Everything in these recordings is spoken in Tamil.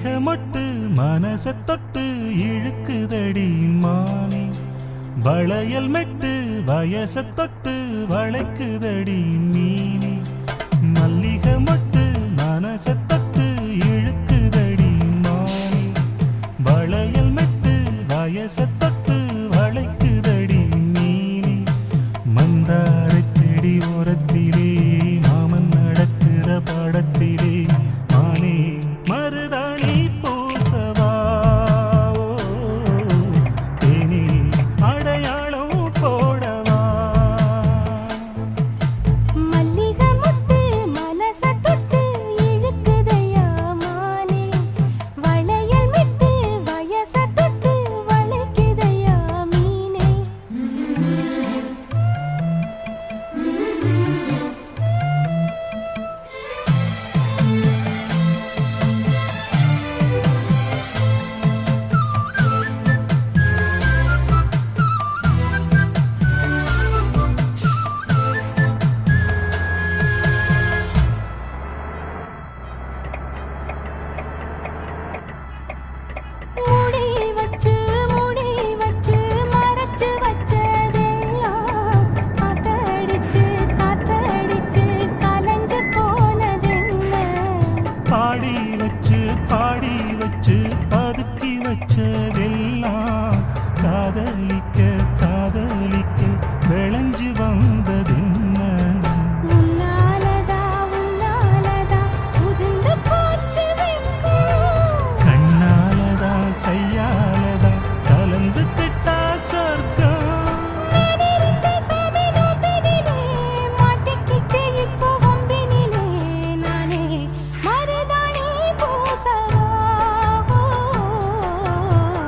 மல்லிகை மொட்டு மனச தொட்டு இழுக்குதடி மானே வளையல் மெட்டு வயச தொட்டு வளைக்குதடி மீனே மல்லிகை மொட்டு மனச தொட்டு இழுக்குதடி மானே வளையல் மெட்டு வயச தொட்டு வளைக்குதடி மீனே மந்தார செடி ஓரத்திலே மாமன் நடக்கிற படத்திலே மானே மருதாணி பூசவா தேனி அடையாளம் போடவா மல்லிகை மொட்டு மனச தொட்டு இழுக்குதையா மானே வளையல் மெட்டு வயச தொட்டு வளைக்குதையா மீனே மூடி வச்சு மறைச்சு வச்சதெல்லாம் காத்தடிச்சு கலந்து போனதென்ன பாடி வச்சு பதுக்கி வச்சதெல்லாம் காதலிக்க விளைஞ்சு வந்ததென்ன உன்னாலதா உதிர்ந்து போச்சு வெக்கம் கண்ணாலதா கையாலதா கலந்து கிட்டா சொர்க்கம் நேரிருந்த சபைதோட்டத்திலே மாட்டிக்கிட்டு இப்போ வம்பினிலே நானே மருதாணி பூசவா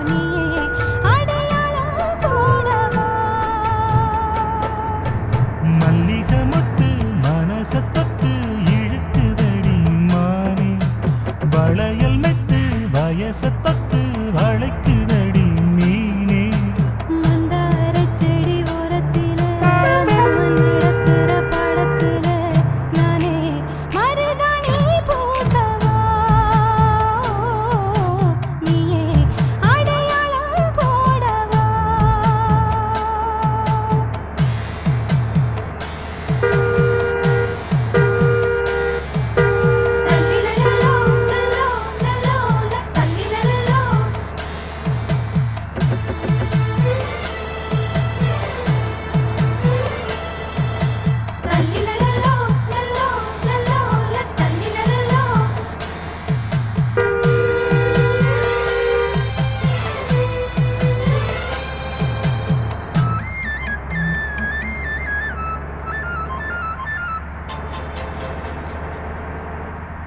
நீயே அடையாளம் போடவா மல்லிகை மொட்டு மனச தொட்டு இழுக்குதடி மானே வளையல் மெட்டு வயச தொட்டு வளைக்குதடி மீனே மந்தார செடி ஓரத்தில மாமன் நடக்கிற படத்தில நானே மருதாணி பூசவா நீயே அடையாளம் போடவா தல்லிலலோ லலோ தல்லிலலோ தல்லிலலோ லலோ தல்லிலலோ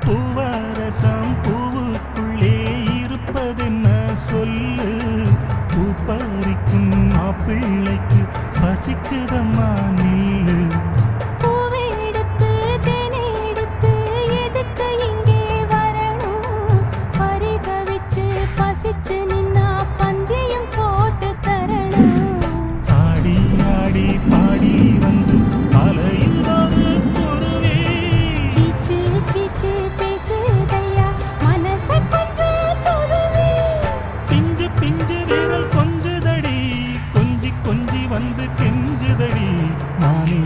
பூவரசம் பூவுக்குள்ளே இருப்பதென்ன சொல்லு பூ பறிக்கும் மாப்பிள்ளைக்கு பசிக்குதம்மா நில்லு பூவெடுத்து தேனெடுத்து எதுக்கு இங்கே வரணும் பரிதவிச்சு பசிச்சு நின்னா பந்தியும் போட்டு தரணும் ஆடி ஆடி பாடி வந்து அலையுதொரு குருவி கீச்சு கீச்சு பேசுதையா மனச கொஞ்சம் துருவி பிஞ்சு விரல் கொஞ்சுதடி கொஞ்சி வந்து கெஞ்சுதடி நானே